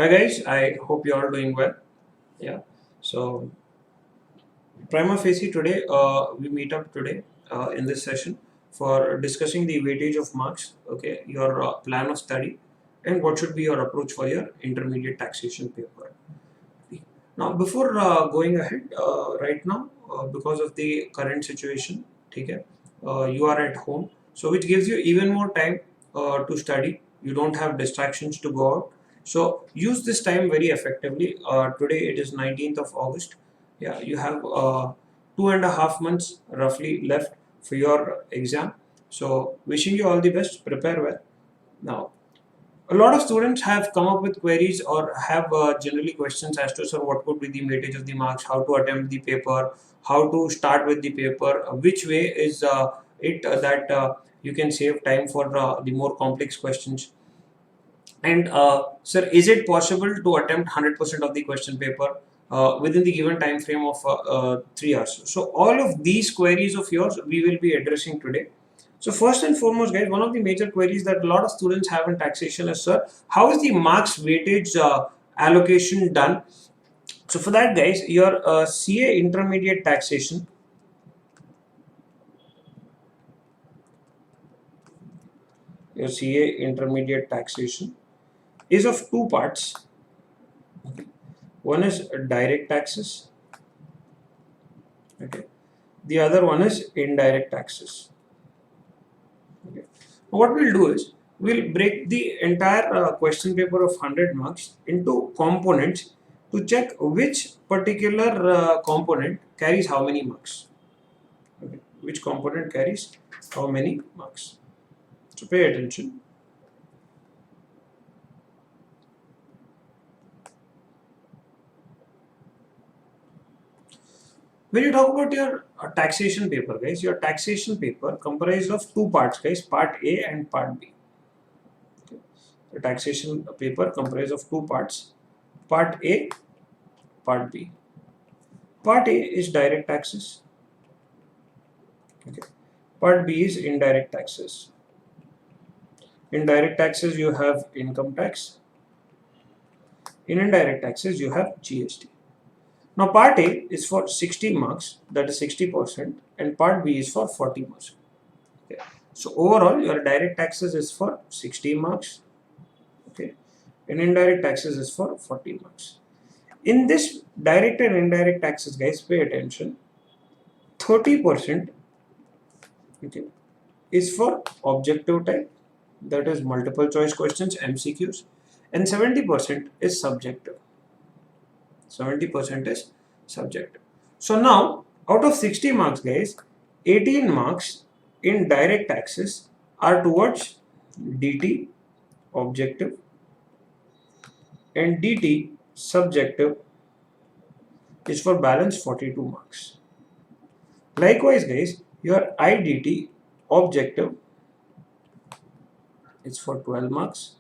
Hi guys, I hope you are doing well. Yeah. So prima facie today, we meet up today in this session for discussing the weightage of marks. Okay, your plan of study, and what should be your approach for your intermediate taxation paper. Now, before going ahead, right now, because of the current situation, okay, you are at home, so which gives you even more time to study. You don't have distractions to go out. So use this time very effectively. Today it is 19th of August. Yeah, you have 2.5 months roughly left for your exam. So wishing you all the best. Prepare well. Now, a lot of students have come up with queries or have generally questions as to, sir, what could be the weightage of the marks, how to attempt the paper, how to start with the paper, which way is it that you can save time for the more complex questions. And sir, is it possible to attempt 100% of the question paper within the given time frame of 3 hours? So all of these queries of yours we will be addressing today. So first and foremost, guys, one of the major queries that a lot of students have in taxation is, sir, how is the marks weightage allocation done? So for that, guys, your CA intermediate taxation, is of two parts. Okay. One is direct taxes. Okay. The other one is indirect taxes. Okay. What we'll do is we'll break the entire question paper of 100 marks into components to check which particular component carries how many marks. Okay. Which component carries how many marks. So pay attention. When you talk about your taxation paper, guys, your taxation paper comprises of two parts, guys, part A and part B. Okay. The taxation paper comprises of two parts, part A, part B. Part A is direct taxes. Okay. Part B is indirect taxes. In direct taxes, you have income tax. In indirect taxes, you have GST. Now, part A is for 60 marks, that is 60%, and part B is for 40%. Okay. So, overall, your direct taxes is for 60 marks, okay, and indirect taxes is for 40 marks. In this direct and indirect taxes, guys, pay attention. 30%, okay, is for objective type, that is multiple choice questions, MCQs, and 70% is subjective. 70% is subjective. So now, out of 60 marks, guys, 18 marks in direct taxes are towards DT, objective, and DT, subjective, is for balance 42 marks. Likewise, guys, your IDT, objective, is for 12 marks,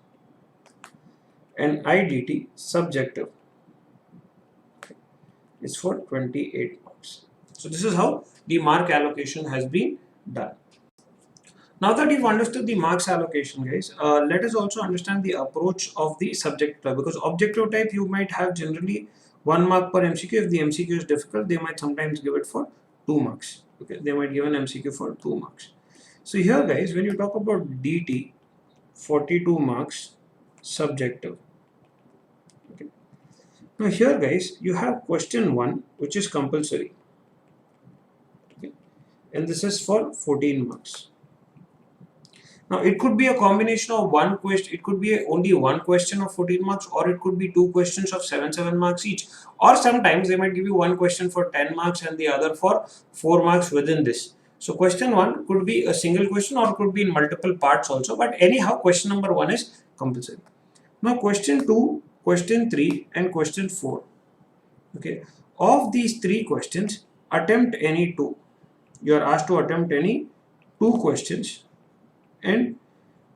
and IDT, subjective, is for 28 marks. So this is how the mark allocation has been done. Now that you've understood the marks allocation, guys, let us also understand the approach of the subjective type, because objective type you might have generally 1 mark per MCQ. If the MCQ is difficult, they might sometimes give it for 2 marks. Okay, they might give an MCQ for 2 marks. So here, guys, when you talk about DT, 42 marks, subjective. Okay. Now here, guys, you have question 1, which is compulsory. Okay. And this is for 14 marks. Now it could be a combination of one question, it could be only one question of 14 marks, or it could be two questions of 7 marks each. Or sometimes they might give you one question for 10 marks and the other for 4 marks within this. So question 1 could be a single question or could be in multiple parts also, but anyhow question number 1 is compulsory. Now question 2, question 3 and question 4. Okay, of these 3 questions, attempt any 2. You are asked to attempt any 2 questions, and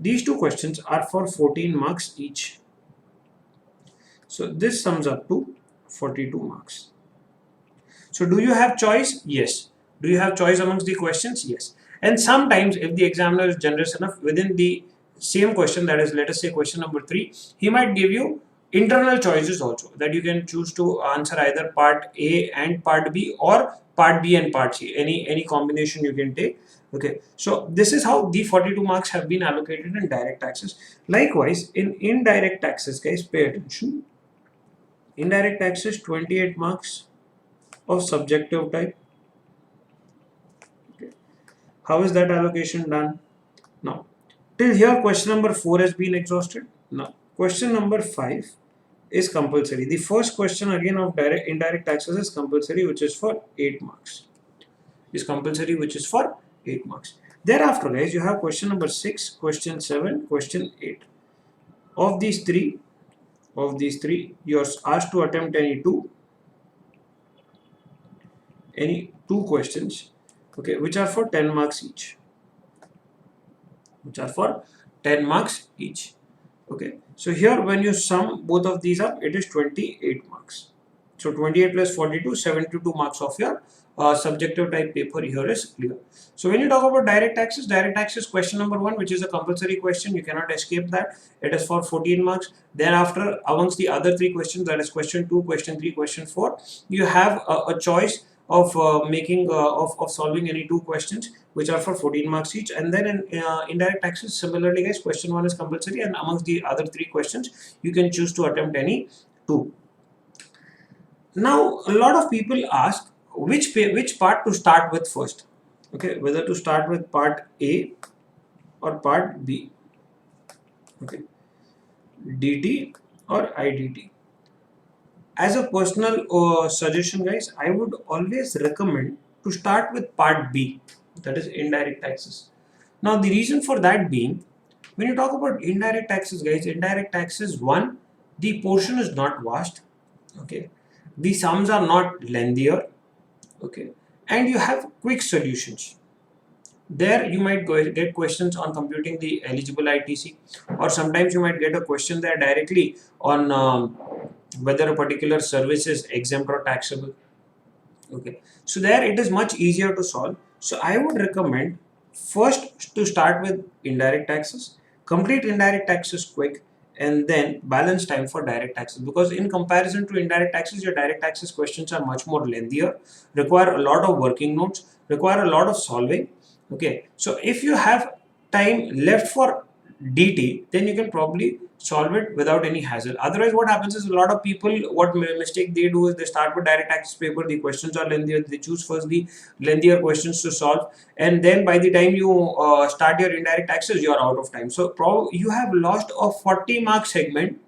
these 2 questions are for 14 marks each. So this sums up to 42 marks. So do you have choice? Yes. Do you have choice amongst the questions? Yes. And sometimes if the examiner is generous enough, within the same question, that is, let us say question number 3, he might give you internal choices also, that you can choose to answer either part A and part B, or part B and part C, any combination you can take. Okay, so this is how the 42 marks have been allocated in direct taxes. Likewise, in indirect taxes, guys, pay attention. Indirect taxes, 28 marks of subjective type. Okay. How is that allocation done? Now, till here question number 4 has been exhausted. Now, question number 5 is compulsory. The first question again of indirect taxes is compulsory, which is for 8 marks. Is compulsory, which is for 8 marks. Thereafter, guys, you have question number 6, question 7, question 8. Of these three, you're asked to attempt any two questions, okay, which are for 10 marks each. Okay, so here when you sum both of these up, it is 28 marks. So 28 plus 42, 72 marks of your subjective type paper here is clear. So when you talk about direct taxes question number 1, which is a compulsory question, you cannot escape that. It is for 14 marks. Thereafter, amongst the other 3 questions, that is question 2, question 3, question 4, you have a choice of solving any 2 questions which are for 14 marks each. And then in indirect taxes, similarly, guys, question 1 is compulsory, and amongst the other 3 questions, you can choose to attempt any 2. Now, a lot of people ask which part to start with first. Okay, whether to start with part A or part B. Okay, DT or IDT. As a personal suggestion, guys, I would always recommend to start with part B, that is indirect taxes. Now, the reason for that being, when you talk about indirect taxes, guys, indirect taxes, one, the portion is not vast. Okay, the sums are not lengthier. Okay, and you have quick solutions. There you might get questions on computing the eligible ITC, or sometimes you might get a question there directly on whether a particular service is exempt or taxable. Okay, so there it is much easier to solve. So I would recommend first to start with indirect taxes, complete indirect taxes quick, and then balance time for direct taxes, because in comparison to indirect taxes, your direct taxes questions are much more lengthier, require a lot of working notes, require a lot of solving. Okay, so if you have time left for DT, then you can probably solve it without any hassle. Otherwise, what happens is, a lot of people, what mistake they do is, they start with direct taxes paper, the questions are lengthier, they choose first the lengthier questions to solve, and then by the time you start your indirect taxes, you are out of time. So you have lost a 40 mark segment,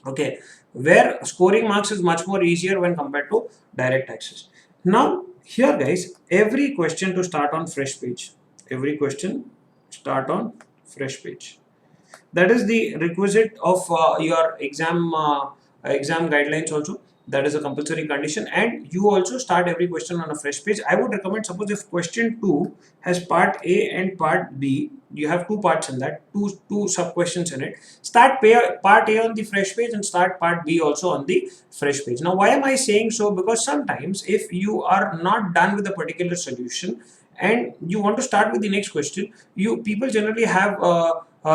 okay, where scoring marks is much more easier when compared to direct taxes. Now here, guys, every question to start on fresh page. Every question start on fresh page. That is the requisite of your exam guidelines also. That is a compulsory condition, and you also start every question on a fresh page. I would recommend, suppose if question 2 has part A and part B, you have 2 parts in that, two sub questions in it. Start part A on the fresh page and start part B also on the fresh page. Now, why am I saying so? Because sometimes if you are not done with a particular solution and you want to start with the next question, people generally have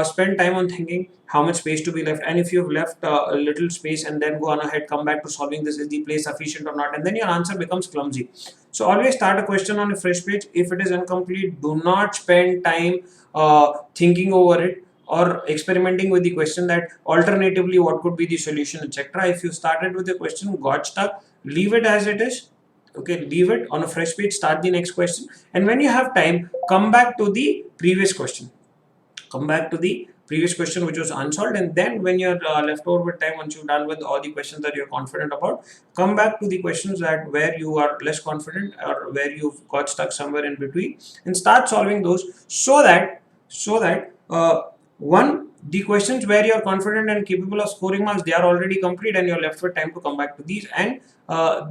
spend time on thinking how much space to be left, and if you've left a little space and then go on ahead, come back to solving this, is the place sufficient or not, and then your answer becomes clumsy. So always start a question on a fresh page. If it is incomplete, do not spend time thinking over it or experimenting with the question, that alternatively what could be the solution, etc. If you started with a question, got stuck, leave it as it is. Okay, leave it on a fresh page, start the next question, and when you have time, come back to the previous question, which was unsolved, and then when you're left over with time, once you've done with all the questions that you're confident about, come back to the questions that where you are less confident or where you've got stuck somewhere in between, and start solving those, so that one, the questions where you're confident and capable of scoring marks, they are already complete, and you're left with time to come back to these, and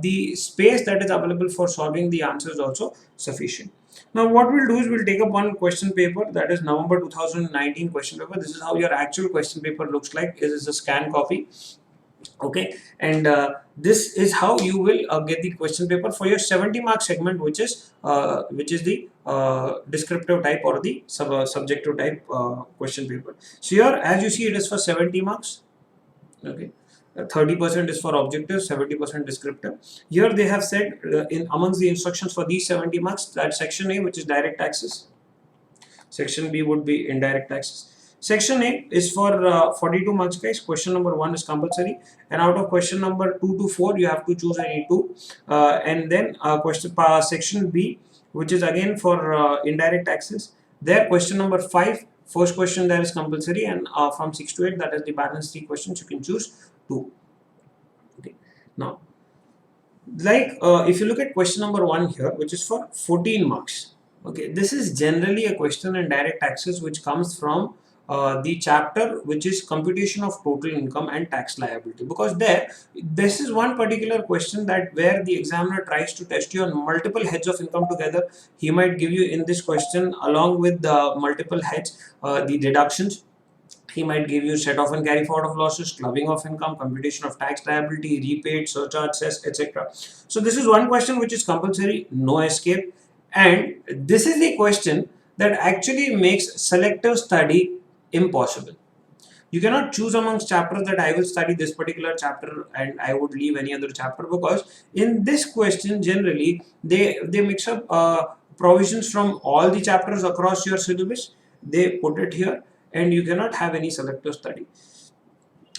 the space that is available for solving the answer is also sufficient. Now what we'll do is, we'll take up one question paper, that is November 2019 question paper. This is how your actual question paper looks like. It is a scan copy. Okay, and this is how you will get the question paper for your 70 mark segment, which is the descriptive type or the subjective type question paper. So here, as you see, it is for 70 marks. Okay, 30% is for objective, 70% descriptive. Here they have said in amongst the instructions for these 70 marks that section A, which is direct taxes, section B would be indirect taxes. Section A is for 42 marks, guys. Question number 1 is compulsory, and out of question number 2 to 4, you have to choose any two. And then section B, which is again for indirect taxes. There, question number 5, first question there is compulsory, and from 6 to 8, that is the balance 3 questions. You can choose 2. Okay. Now, if you look at question number 1 here, which is for 14 marks. Okay, this is generally a question in direct taxes which comes from the chapter which is computation of total income and tax liability, because this is one particular question that where the examiner tries to test you on multiple heads of income together. He might give you in this question along with the multiple heads the deductions. He might give you set off and carry forward of losses, clubbing of income, computation of tax liability, repaid, surcharge, cess, etc. So this is one question which is compulsory, no escape. And this is the question that actually makes selective study impossible. You cannot choose amongst chapters that I will study this particular chapter and I would leave any other chapter, because in this question generally they mix up provisions from all the chapters across your syllabus. They put it here and you cannot have any selective study.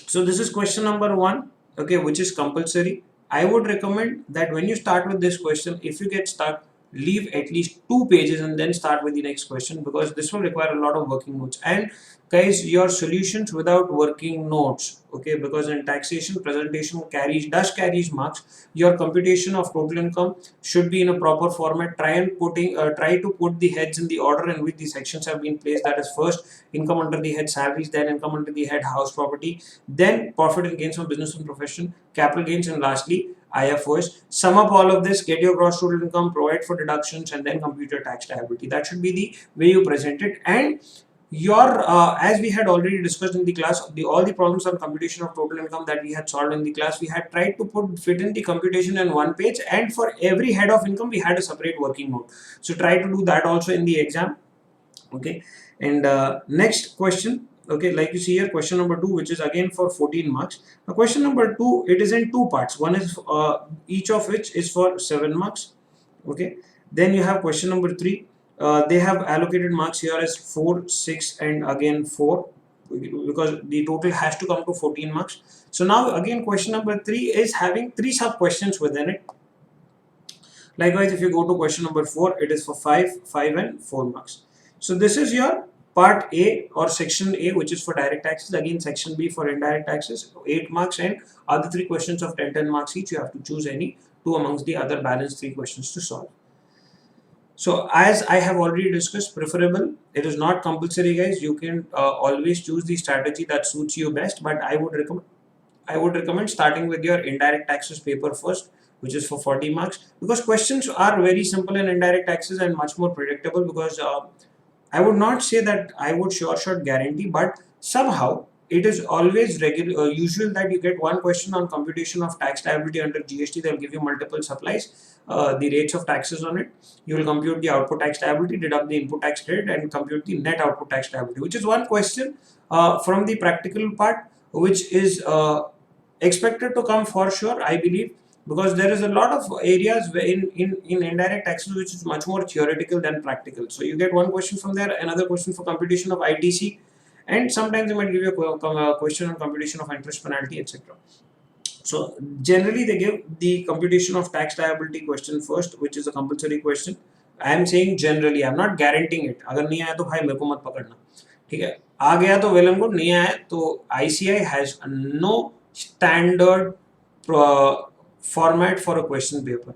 So this is question number 1, okay, which is compulsory. I would recommend that when you start with this question, if you get stuck, leave at least 2 pages and then start with the next question, because this will require a lot of working notes. And guys, your solutions without working notes, okay, because in taxation presentation does carries marks. Your computation of total income should be in a proper format. Try to put the heads in the order in which the sections have been placed. That is, first income under the head salaries, then income under the head house property, then profit and gains from business and profession, capital gains, and lastly IFOs. Sum up all of this, get your gross total income, provide for deductions, and then compute your tax liability. That should be the way you present it. And your as we had already discussed in the class, all the problems on computation of total income that we had solved in the class, we had tried to fit in the computation in one page, and for every head of income we had a separate working note. So try to do that also in the exam. Okay, and next question. Okay, like you see here, question number 2, which is again for 14 marks. Now question number 2, it is in 2 parts. One is each of which is for 7 marks. Okay, then you have question number 3. They have allocated marks here as 4, 6, and again 4, because the total has to come to 14 marks. So now again question number 3 is having 3 sub questions within it. Likewise, if you go to question number 4, it is for 5, 5, and 4 marks. So this is your part A or section A, which is for direct taxes. Again, section B for indirect taxes, 8 marks, and other 3 questions of 10 marks each. You have to choose any 2 amongst the other balanced 3 questions to solve. So as I have already discussed, preferable, it is not compulsory, guys. You can always choose the strategy that suits you best, but I would recommend starting with your indirect taxes paper first, which is for 40 marks, because questions are very simple in indirect taxes and much more predictable. Because I would not say that I would sure guarantee, but somehow it is always usual that you get one question on computation of tax liability under GST. They'll give you multiple supplies, the rates of taxes on it. You will compute the output tax liability, deduct the input tax credit, and compute the net output tax liability, which is one question from the practical part, which is expected to come for sure, I believe, because there is a lot of areas in indirect taxes which is much more theoretical than practical. So you get one question from there, another question for computation of ITC, and sometimes they might give you a question on computation of interest penalty, etc. So generally they give the computation of tax liability question first, which is a compulsory question. I am saying generally, I am not guaranteeing it. अगर नहीं आया तो भाई मेरे को मत पकड़ना, ठीक है? आ गया तो वेल एंड गुड, नहीं आया तो ICAI has no standard format for a question paper.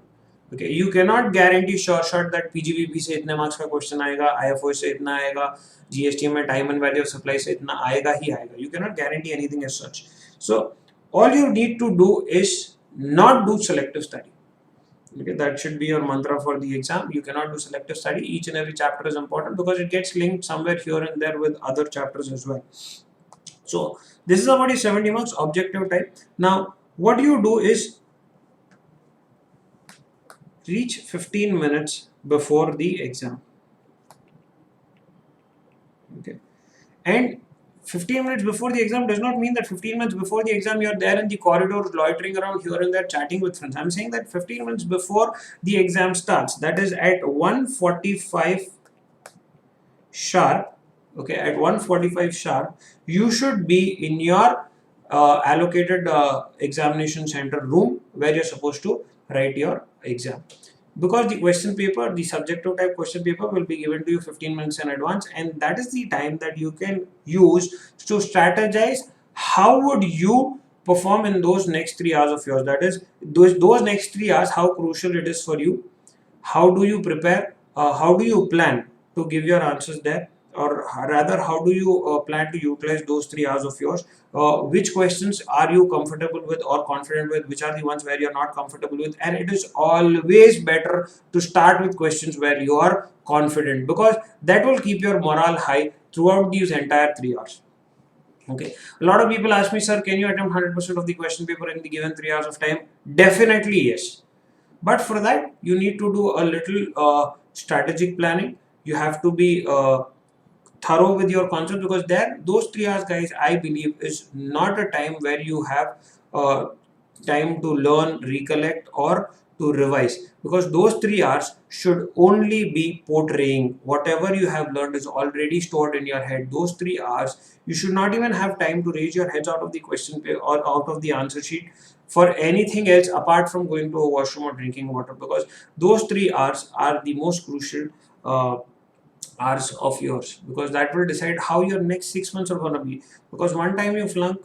Okay, you cannot guarantee short that PGBP से इतने मार्क्स का क्वेश्चन आएगा, IFO से इतना आएगा, GST में time and value of supply से इतना आएगा ही आएगा. You cannot guarantee anything as such. So all you need to do is not do selective study. Okay, that should be your mantra for the exam. You cannot do selective study. Each and every chapter is important because it gets linked somewhere here and there with other chapters as well. So this is about 70 marks objective type. Now what you do is reach 15 minutes before the exam. Okay, and 15 minutes before the exam does not mean that 15 minutes before the exam you're there in the corridors loitering around here and there chatting with friends. I'm saying that 15 minutes before the exam starts, that is at 1:45 sharp, okay, at 1:45 sharp, you should be in your allocated examination center room where you're supposed to write your exam. Because the question paper, the subjective type question paper will be given to you 15 minutes in advance, and that is the time that you can use to strategize how would you perform in those next 3 hours of yours. That is, those next 3 hours, how crucial it is for you. How do you prepare? How do you plan to give your answers there? Or rather, how do you plan to utilize those 3 hours of yours? Which questions are you comfortable with or confident with? Which are the ones where you're not comfortable with? And it is always better to start with questions where you are confident, because that will keep your morale high throughout these entire 3 hours. Okay, a lot of people ask me, sir, can you attempt 100% of the question paper in the given 3 hours of time? Definitely yes. But for that, you need to do a little strategic planning. You have to be thorough with your concepts, because there, those 3 hours, guys, I believe is not a time where you have uh, time to learn, recollect, or to revise, because those 3 hours should only be portraying whatever you have learned is already stored in your head. Those 3 hours, you should not even have time to raise your heads out of the question paper or out of the answer sheet for anything else apart from going to a washroom or drinking water, because those 3 hours are the most crucial uh, hours of yours, because that will decide how your next 6 months are going to be. Because one time you flunk,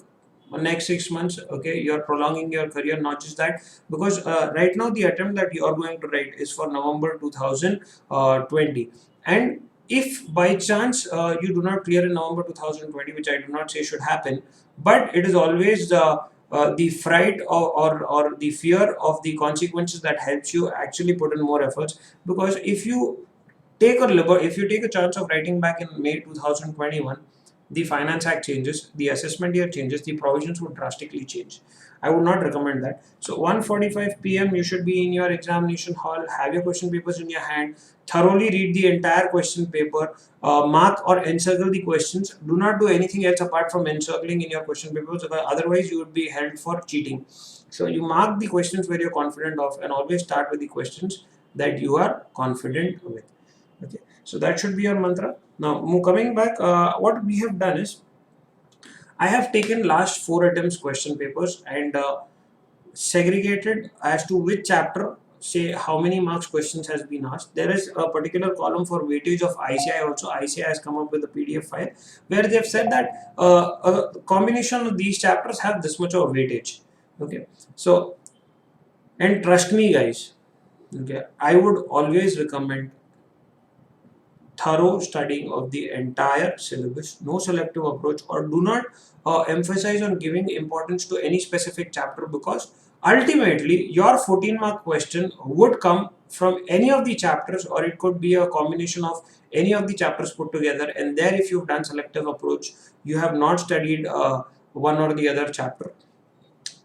next 6 months, okay, you're prolonging your career. Not just that, because right now the attempt that you are going to write is for November 2020, and if by chance you do not clear in November 2020, which I do not say should happen, but it is always the fright or the fear of the consequences that helps you actually put in more efforts. Because if you take a chance of writing back in May 2021, the Finance Act changes, the assessment year changes, the provisions would drastically change. I would not recommend that. So 1:45 p.m. you should be in your examination hall, have your question papers in your hand, thoroughly read the entire question paper, mark or encircle the questions. Do not do anything else apart from encircling in your question papers, otherwise you would be held for cheating. So you mark the questions where you're confident of, and always start with the questions that you are confident with. Okay, so that should be your mantra. Now, coming back, what we have done is I have taken last 4 attempts question papers and segregated as to which chapter, say how many marks questions has been asked. There is a particular column for weightage of ICI also. ICI has come up with a PDF file where they have said that a combination of these chapters have this much of weightage. Okay, so, and trust me, guys, okay, I would always recommend thorough studying of the entire syllabus, no selective approach, or do not emphasize on giving importance to any specific chapter, because ultimately your 14-mark question would come from any of the chapters, or it could be a combination of any of the chapters put together. And there, if you've done selective approach, you have not studied one or the other chapter,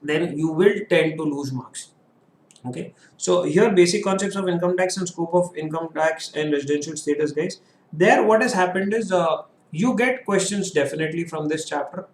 then you will tend to lose marks. Okay, so here basic concepts of income tax and scope of income tax and residential status, guys. There, what has happened is you get questions definitely from this chapter.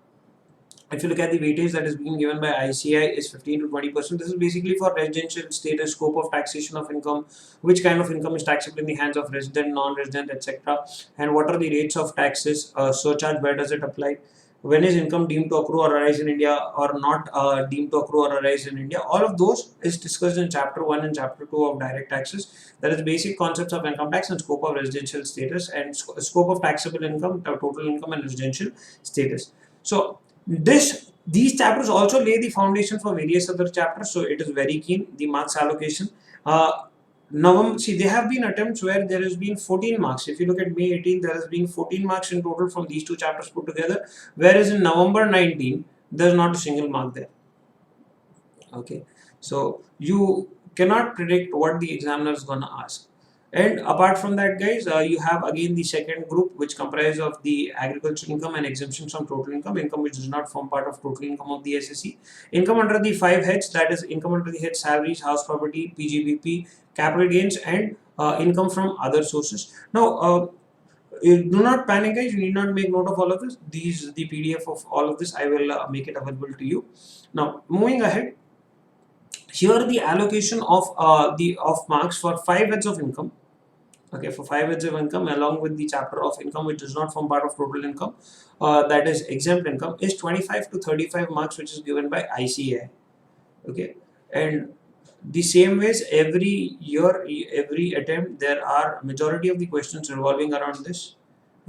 If you look at the weightage that is being given by ICI is 15 to 20%. This is basically for residential status, scope of taxation of income, which kind of income is taxable in the hands of resident, non-resident, etc., and what are the rates of taxes, surcharge, where does it apply, when is income deemed to accrue or arise in India or not deemed to accrue or arise in India. All of those is discussed in chapter 1 and chapter 2 of direct taxes. That is basic concepts of income tax and scope of residential status, and scope of taxable income, total income, and residential status. So these chapters also lay the foundation for various other chapters. So it is very keen. The marks allocation. See, there have been attempts where there has been 14 marks. If you look at May 18, there has been 14 marks in total from these two chapters put together, whereas in November 19, there's not a single mark there. Okay, so you cannot predict what the examiner is going to ask. And apart from that, guys, you have again the second group, which comprises of the agricultural income and exemptions from total income, income which does not form part of total income of the SSE, income under the 5 heads, that is income under the head salaries, house property, PGBP, capital gains, and income from other sources. Now, You do not panic, guys. You need not make note of all of this. These the PDF of all of this. I will make it available to you. Now, moving ahead, here the allocation of the marks for 5 heads of income. Okay, for 5 heads of income, along with the chapter of income which does not form part of total income, that is exempt income, is 25 to 35 marks, which is given by ICAI. Okay, and the same ways every year, every attempt, there are majority of the questions revolving around this.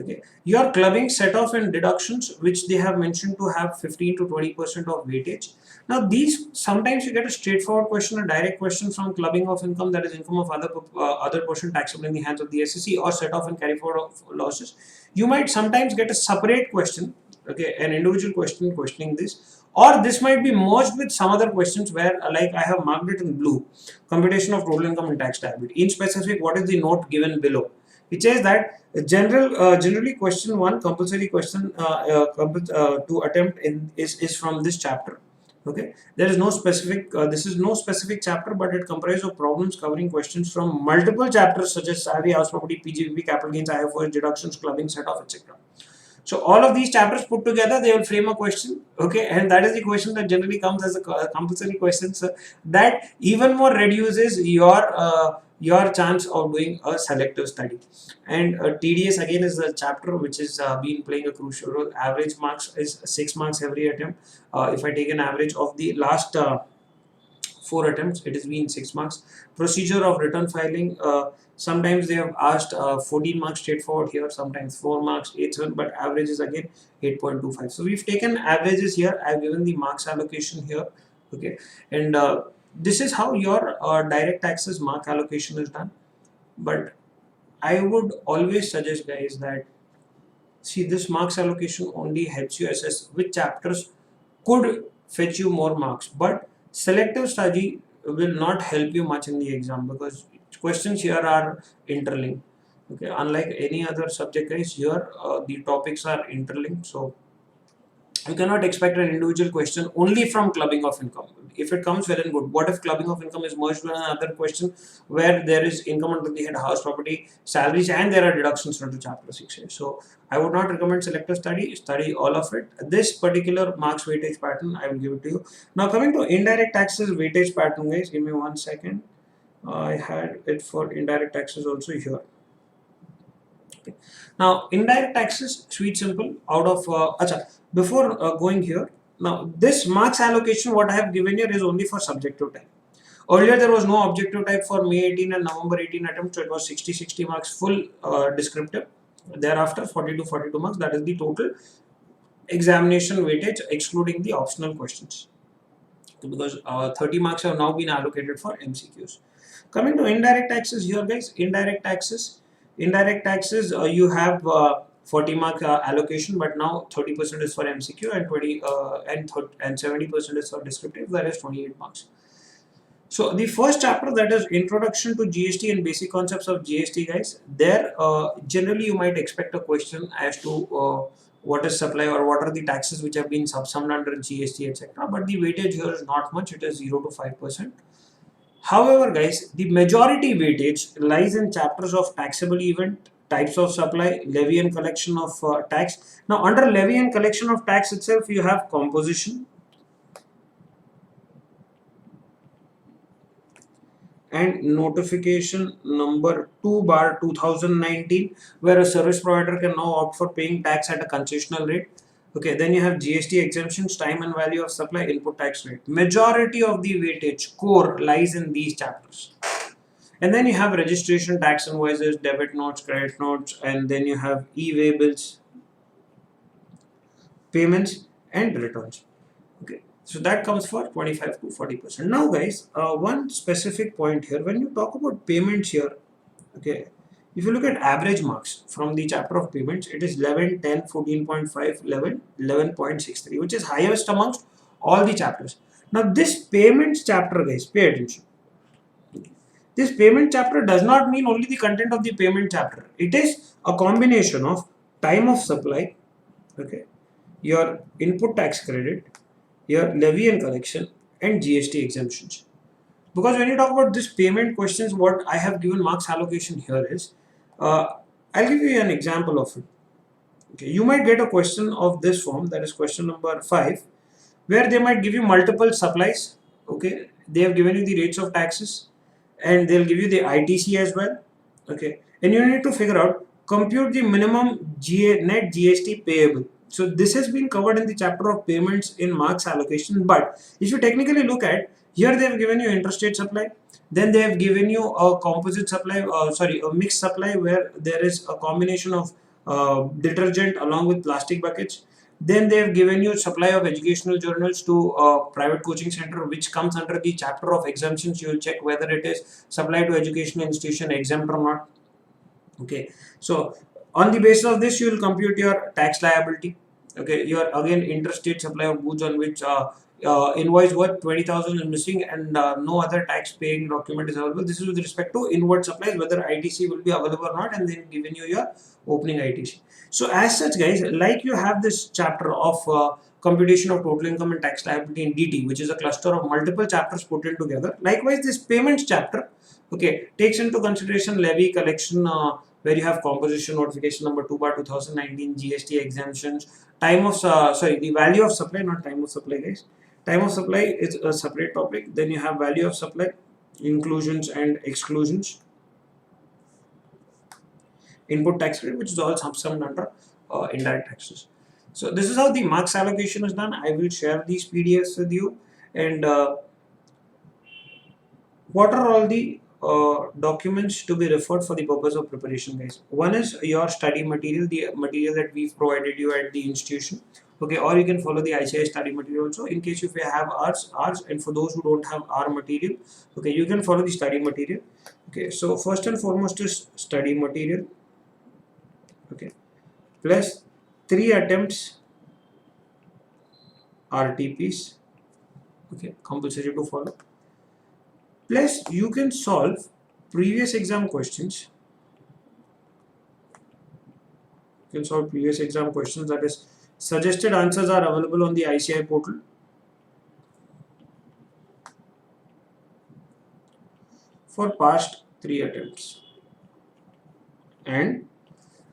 Okay, your clubbing set off and deductions, which they have mentioned to have 15 to 20% of weightage. Now these, sometimes you get a straightforward question, a direct question from clubbing of income, that is income of other portion taxable in the hands of the SEC, or set off and carry forward of losses. You might sometimes get a separate question, okay, an individual question questioning this, or this might be merged with some other questions where, like I have marked it in blue, computation of total income and tax liability. In specific, what is the note given below? It says that generally question 1 compulsory question to attempt in is from this chapter. Okay, there is no specific this is no specific chapter, but it comprises of problems covering questions from multiple chapters such as salary, house property, PGBP, capital gains, IFOS, deductions, clubbing, set off, etc. So all of these chapters put together, they will frame a question. Okay, and that is the question that generally comes as a compulsory question. So that even more reduces your chance of doing a selective study. And TDS again is a chapter which is been playing a crucial role. Average marks is 6 marks every attempt. If I take an average of the last 4 attempts, it has been 6 marks. Procedure of return filing, sometimes they have asked 14 marks straightforward here, sometimes 4 marks, 8, 7, but average is again 8.25. So we've taken averages here. I've given the marks allocation here. Okay, and this is how your direct taxes mark allocation is done. But I would always suggest, guys, that see, this marks allocation only helps you assess which chapters could fetch you more marks, but selective study will not help you much in the exam, because questions here are interlinked. Okay, unlike any other subject, guys, here the topics are interlinked, so you cannot expect an individual question only from clubbing of income. If it comes, well and good. What if clubbing of income is merged with another question where there is income under the head house property, salaries, and there are deductions under chapter 6? So I would not recommend selective study. Study all of it. This particular marks weightage pattern, I will give it to you. Now coming to indirect taxes weightage pattern, guys, give me 1 second. I had it for indirect taxes also here. Okay. Now indirect taxes, sweet simple, out of before going here, now this marks allocation what I have given here is only for subjective type. Earlier there was no objective type for May 18 and November 18 attempts, so it was 60 marks full descriptive. Thereafter 40 to 42 marks, that is the total examination weightage excluding the optional questions, because 30 marks have now been allocated for MCQs. Coming to indirect taxes here, guys, indirect taxes, you have 40 mark allocation, but now 30% is for MCQ and 20 and 70% is for descriptive, that is 28 marks. So the first chapter, that is introduction to GST and basic concepts of GST, guys, there generally you might expect a question as to what is supply or what are the taxes which have been subsumed under GST, etc. But the weightage here is not much, it is 0 to 5%. However, guys, the majority weightage lies in chapters of taxable event, types of supply, levy and collection of tax. Now, under levy and collection of tax itself, you have composition and notification number 2/2019, where a service provider can now opt for paying tax at a concessional rate. Okay, then you have GST exemptions, time and value of supply, input tax rate. Majority of the weightage core lies in these chapters. And then you have registration, tax invoices, debit notes, credit notes, and then you have e-way bills, payments, and returns. Okay, so that comes for 25 to 40%. Now, guys, one specific point here, when you talk about payments here, okay, if you look at average marks from the chapter of payments, it is 11, 10, 14.5, 11, 11.63, which is highest amongst all the chapters. Now, this payments chapter, guys, pay attention. This payment chapter does not mean only the content of the payment chapter. It is a combination of time of supply, okay, your input tax credit, your levy and collection, and GST exemptions. Because when you talk about this payment questions, what I have given marks allocation here is, I'll give you an example of it. Okay, you might get a question of this form, that is question number 5, where they might give you multiple supplies. Okay, they have given you the rates of taxes and they'll give you the ITC as well. Okay, and you need to figure out, compute the minimum net GST payable. So this has been covered in the chapter of payments in marks allocation, but if you technically look at here, they have given you interstate supply, then they have given you a composite supply, a mixed supply where there is a combination of detergent along with plastic buckets. Then they have given you supply of educational journals to private coaching center, which comes under the chapter of exemptions. You will check whether it is supply to educational institution exempt or not. Okay, so on the basis of this, you will compute your tax liability. Okay, your again interstate supply of goods on which invoice worth 20,000 is missing and no other tax paying document is available. This is with respect to inward supplies, whether ITC will be available or not, and then given you your opening ITC. So as such, guys, like you have this chapter of computation of total income and tax liability in DT, which is a cluster of multiple chapters put in together. Likewise, this payments chapter, okay, takes into consideration levy collection, where you have composition notification number 2/2019, GST exemptions, time of the value of supply, not time of supply, guys. Time of supply is a separate topic. Then you have value of supply, inclusions and exclusions, input tax rate, which is all summed under indirect taxes. So this is how the marks allocation is done. I will share these PDFs with you. And what are all the documents to be referred for the purpose of preparation, guys? One is your study material, the material that we've provided you at the institution. Okay, or you can follow the ICI study material also in case if you have ours, and for those who don't have our material, okay, you can follow the study material. Okay, so first and foremost is study material. Okay, plus 3 attempts RTPs. Okay, compulsory to follow. Plus you can solve previous exam questions. You can solve previous exam questions, that is suggested answers are available on the ICI portal. For past 3 attempts. And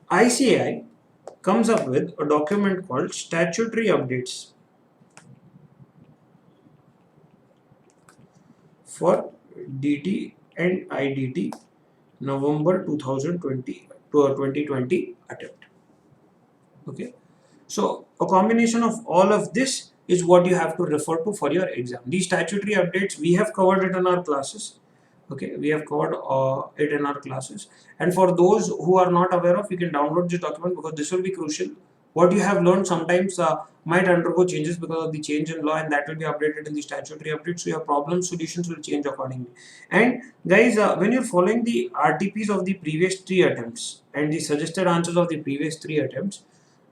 ICI comes up with a document called statutory updates for DT and IDT November 2020 to 2020 attempt. Okay, so a combination of all of this is what you have to refer to for your exam. These statutory updates, we have covered it in our classes. Okay, we have covered it in our classes, and for those who are not aware of, you can download this document because this will be crucial. What you have learned sometimes might undergo changes because of the change in law, and that will be updated in the statutory update, so your problem solutions will change accordingly. And guys, when you're following the RTPs of the previous 3 attempts and the suggested answers of the previous 3 attempts,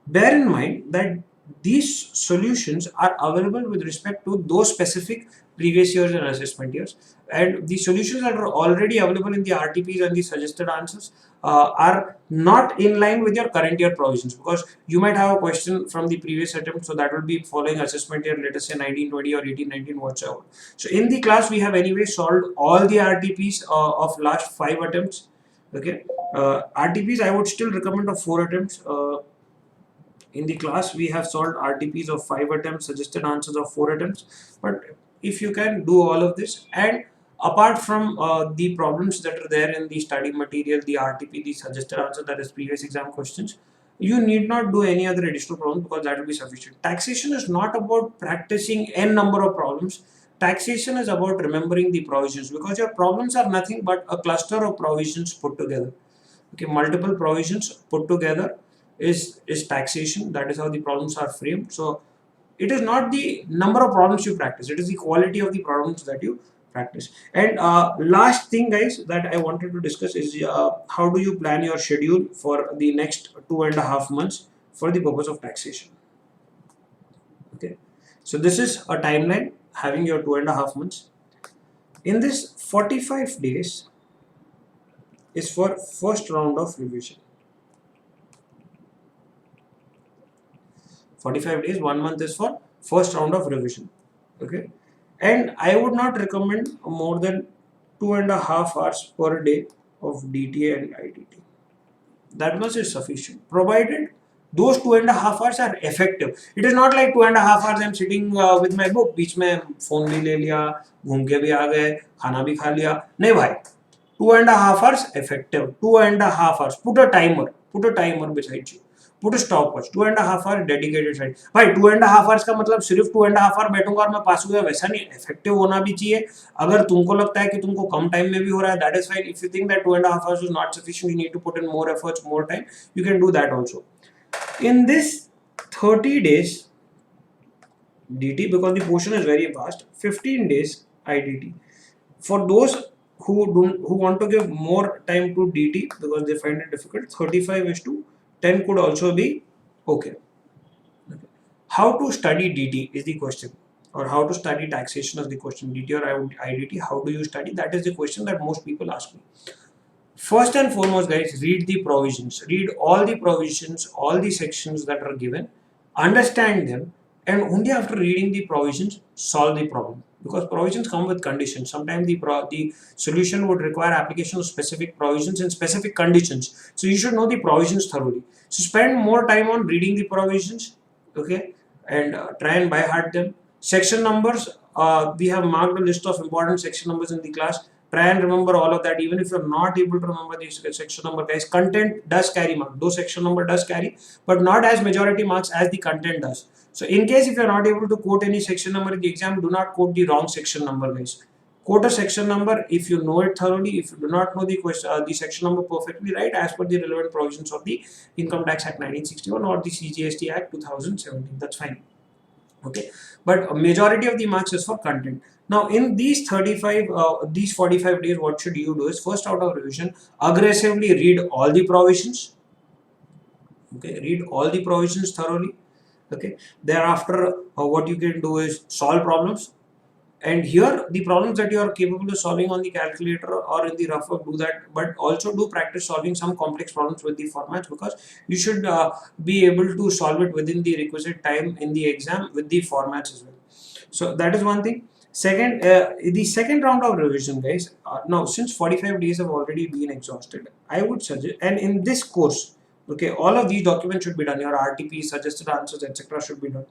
bear in mind that these solutions are available with respect to those specific previous years and assessment years, and the solutions that are already available in the RTPs and the suggested answers are not in line with your current year provisions, because you might have a question from the previous attempt, so that will be following assessment year, let us say 1920 or 1819, whatsoever. So in the class we have anyway solved all the RTPs of last 5 attempts. Okay, RTPs I would still recommend of 4 attempts. In the class we have solved RTPs of 5 attempts, suggested answers of 4 attempts, but if you can do all of this, and apart from the problems that are there in the study material, the RTP, the suggested answer, that is previous exam questions, you need not do any other additional problems because that will be sufficient. Taxation is not about practicing n number of problems. Taxation is about remembering the provisions, because your problems are nothing but a cluster of provisions put together. Okay, multiple provisions put together is taxation. That is how the problems are framed. So it is not the number of problems you practice, it is the quality of the problems that you practice. And last thing, guys, that I wanted to discuss is how do you plan your schedule for the next 2.5 months for the purpose of taxation. Okay, so this is a timeline having your 2.5 months. In this, 45 days is for first round of revision. 45 days, 1 month is for first round of revision. Okay, and I would not recommend more than 2.5 hours per day of DTA and IDT. that much is sufficient, provided those 2.5 hours are effective. It is not like 2.5 hours I'm sitting with my book, बीच में phone भी ले लिया, घूम के भी आ गए, खाना भी खा लिया, नहीं भाई, 2.5 hours effective, 2.5 hours, put a timer beside you, put a stopwatch, 2.5 hours dedicated side. भाई 2.5 hours का मतलब सिर्फ 2.5 hours बैठूंगा और मैं पास हो गया, वैसा नहीं, effective होना भी चाहिए. अगर तुमको लगता है कि तुमको कम टाइम में भी हो रहा है, that is fine. If you think that 2.5 hours is not sufficient, you need to put in more efforts, more time, you can do that also. In this 30 days DT, because the portion is very vast, 15 days IDT. For those who want to give more time to DT because they find it difficult, 35:10 could also be okay. How to study DT is the question, or how to study taxation is the question. DT or IDT, how do you study? That is the question that most people ask me. First and foremost, guys, read the provisions. Read all the provisions, all the sections that are given, understand them, and only after reading the provisions, solve the problem. Because provisions come with conditions. Sometimes the solution would require application of specific provisions and specific conditions. So you should know the provisions thoroughly. So spend more time on reading the provisions, okay, and try and by heart them. Section numbers, we have marked a list of important section numbers in the class. Try and remember all of that. Even if you're not able to remember the section number, guys, content does carry mark. Though section number does carry, but not as majority marks as the content does. So in case if you're not able to quote any section number in the exam, do not quote the wrong section number, guys. Quote a section number if you know it thoroughly. If you do not know the question, the section number perfectly, right, as per the relevant provisions of the Income Tax Act 1961 or the CGST Act 2017, that's fine. Okay, but a majority of the marks is for content. Now in these 45 days, what should you do is, first out of revision, aggressively read all the provisions. Okay, read all the provisions thoroughly. Okay, thereafter what you can do is solve problems, and here the problems that you are capable of solving on the calculator or in the rough work, do that, but also do practice solving some complex problems with the formats, because you should be able to solve it within the requisite time in the exam with the formats as well. So that is one thing. Second, the second round of revision, guys, now since 45 days have already been exhausted, I would suggest, and in this course, okay, all of these documents should be done, your RTP, suggested answers, etc. should be done.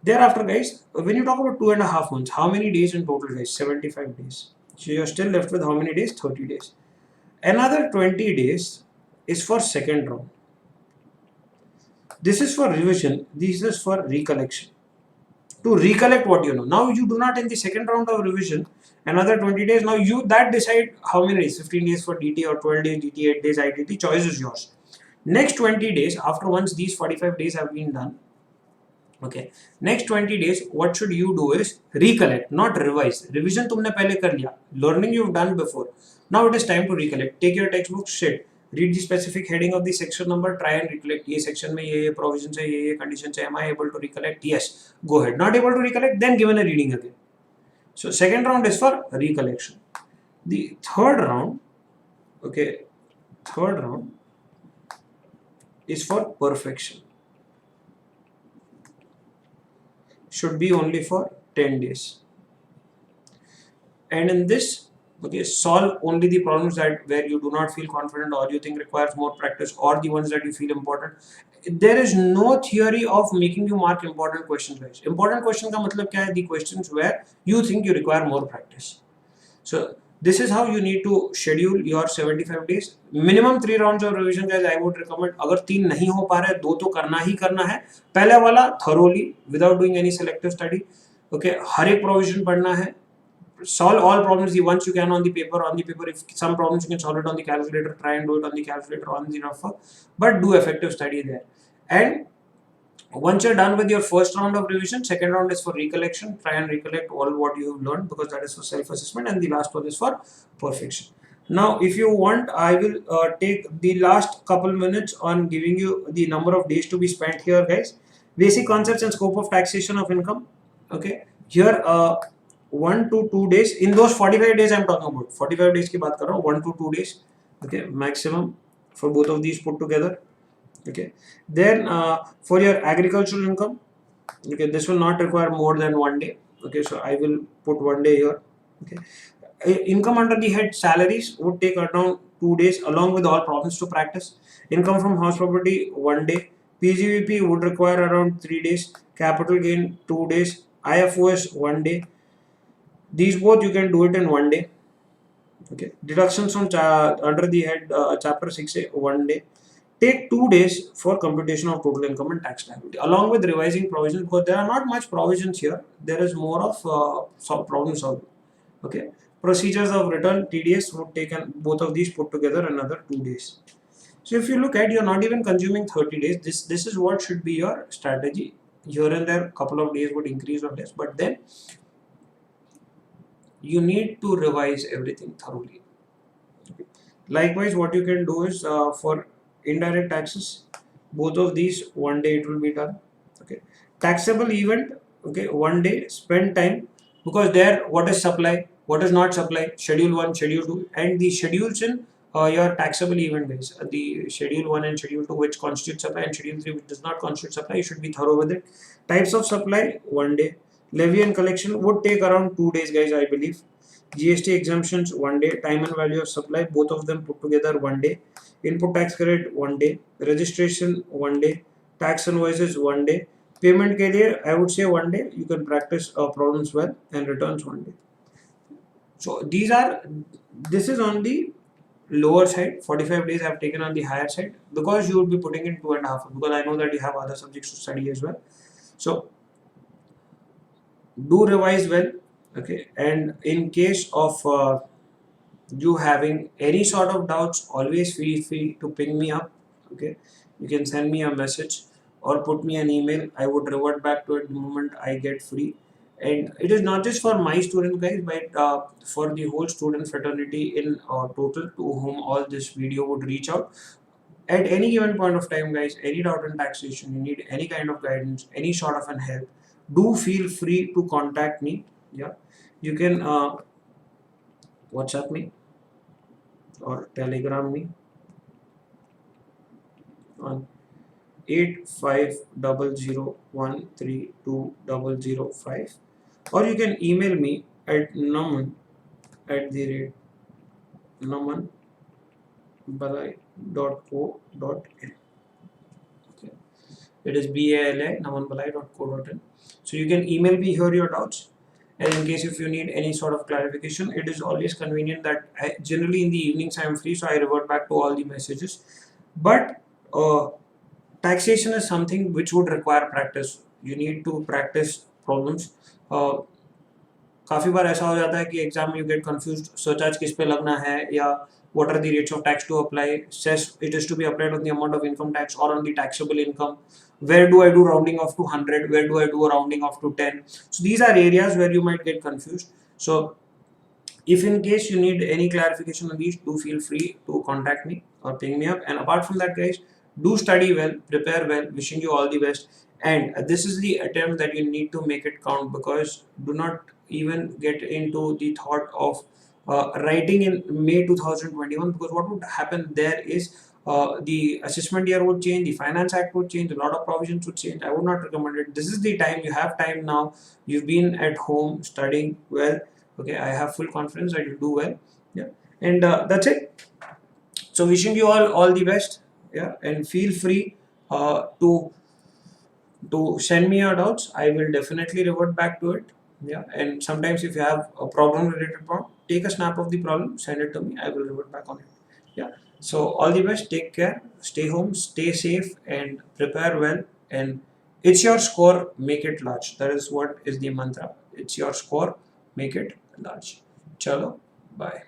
Thereafter, guys, when you talk about 2.5 months, how many days in total, guys? 75 days. So you're still left with how many days? 30 days. Another 20 days is for second round. This is for revision. This is for recollection. To recollect what you know. Now you do not in the second round of revision. Another 20 days. Now you that decide how many days. 15 days for DT or 12 days DT, 8 days IDT. Choice is yours. Next 20 days, after once these 45 days have been done, okay, next 20 days what should you do is recollect, not revise. Revision तुमने पहले कर लिया, learning you've done before. Now it is time to recollect. Take your textbook, sit, read the specific heading of the section number, try and recollect. ये section में ये provisions है, ये conditions है. Am I able to recollect? Yes, go ahead. Not able to recollect, then given a reading again. So second round is for recollection. The third round, okay, third round is for perfection. Should be only for 10 days. And in this, okay, solve only the problems that where you do not feel confident or you think requires more practice, or the ones that you feel important. There is no theory of making you mark important questions, guys. Important question का मतलब क्या है? The questions where you think you require more practice. So this is how you need to schedule your 75 days. Minimum 3 rounds of revision, guys, I would recommend. अगर 3 नहीं हो पा रहा है, 2 तो करना ही करना है. पहले वाला thoroughly without doing any selective study. Okay, हर एक provision पढ़ना है. Solve all problems the once you can on the paper. If some problems you can solve it on the calculator, try and do it on the calculator, on the rough work, but do effective study there. And once you're done with your first round of revision, second round is for recollection. Try and recollect all what you have learned, because that is for self-assessment, and the last one is for perfection. Now, if you want, I will take the last couple minutes on giving you the number of days to be spent here, guys. Basic concepts and scope of taxation of income. Okay, here 1 to 2 days. In those 45 days I'm talking about, 45 days की बात कर रहा हूँ, 1 to 2 days. Okay, maximum for both of these put together. Okay, then for your agricultural income, okay, this will not require more than 1 day. Okay, so I will put 1 day here. Okay, income under the head salaries would take around 2 days along with all problems to practice. Income from house property 1 day. PGVP would require around 3 days. Capital gain 2 days. IFOS 1 day. These both you can do it in 1 day. Okay. Deductions from under the head chapter 6A 1 day. Take 2 days for computation of total income and tax liability along with revising provisions, because there are not much provisions here. There is more of problem solving. Okay. Procedures of return TDS would take both of these put together another 2 days. So if you look at, you're not even consuming 30 days. This is what should be your strategy. Here and there, couple of days would increase or less, but then you need to revise everything thoroughly. Okay. Likewise, what you can do is for indirect taxes, both of these 1 day it will be done. Okay. Taxable event, okay, 1 day, spend time, because there what is supply, what is not supply, schedule 1, schedule 2, and the schedules in your taxable event days, the schedule 1 and schedule 2 which constitute supply, and schedule 3 which does not constitute supply. You should be thorough with it. Types of supply 1 day. Levy and collection would take around 2 days, guys, I believe. GST exemptions 1 day. Time and value of supply, both of them put together 1 day. Input tax credit 1 day. Registration 1 day. Tax invoices 1 day. Payment के लिए I would say 1 day. You can practice problems well, and returns 1 day. So this is on the lower side. 45 days I have taken on the higher side because you will be putting in 2.5, because I know that you have other subjects to study as well. So do revise well. Okay, and in case of you having any sort of doubts, always feel free to ping me up. Okay, you can send me a message or put me an email. I would revert back to it the moment I get free. And it is not just for my students, guys, but for the whole student fraternity in total, to whom all this video would reach out. At any given point of time, guys, any doubt in taxation, you need any kind of guidance, any sort of an help, do feel free to contact me. Yeah, you can WhatsApp me or Telegram me on 8500132005, or you can email me at namanbalai.co.in. Okay. It is BALI namanbalai.co.in. So you can email me here your doubts, and in case if you need any sort of clarification, it is always convenient that generally in the evenings I am free, so I revert back to all the messages. But taxation is something which would require practice. You need to practice problems. काफ़ी बार ऐसा हो जाता है कि exam में you get confused, surcharge किस पे लगना है, या what are the rates of tax to apply, says it is to be applied on the amount of income tax or on the taxable income, where do I do rounding off to 100, where do I do a rounding off to 10. So these are areas where you might get confused. So if in case you need any clarification on these, do feel free to contact me or ping me up. And apart from that, guys, do study well, prepare well, wishing you all the best. And this is the attempt that you need to make it count, because do not even get into the thought of writing in May 2021, because what would happen there is the assessment year would change, the Finance Act would change, a lot of provisions would change. I would not recommend it. This is the time, you have time now, you've been at home studying well. Okay, I have full confidence that you do well. Yeah, and that's it. So wishing you all the best. Yeah, and feel free to send me your doubts. I will definitely revert back to it. Yeah, and sometimes if you have a problem related problem, take a snap of the problem, send it to me, I will revert back on it. Yeah, so all the best, take care, stay home, stay safe, and prepare well. And it's your score, make it large. That is what is the mantra. It's your score, make it large. Chalo, bye.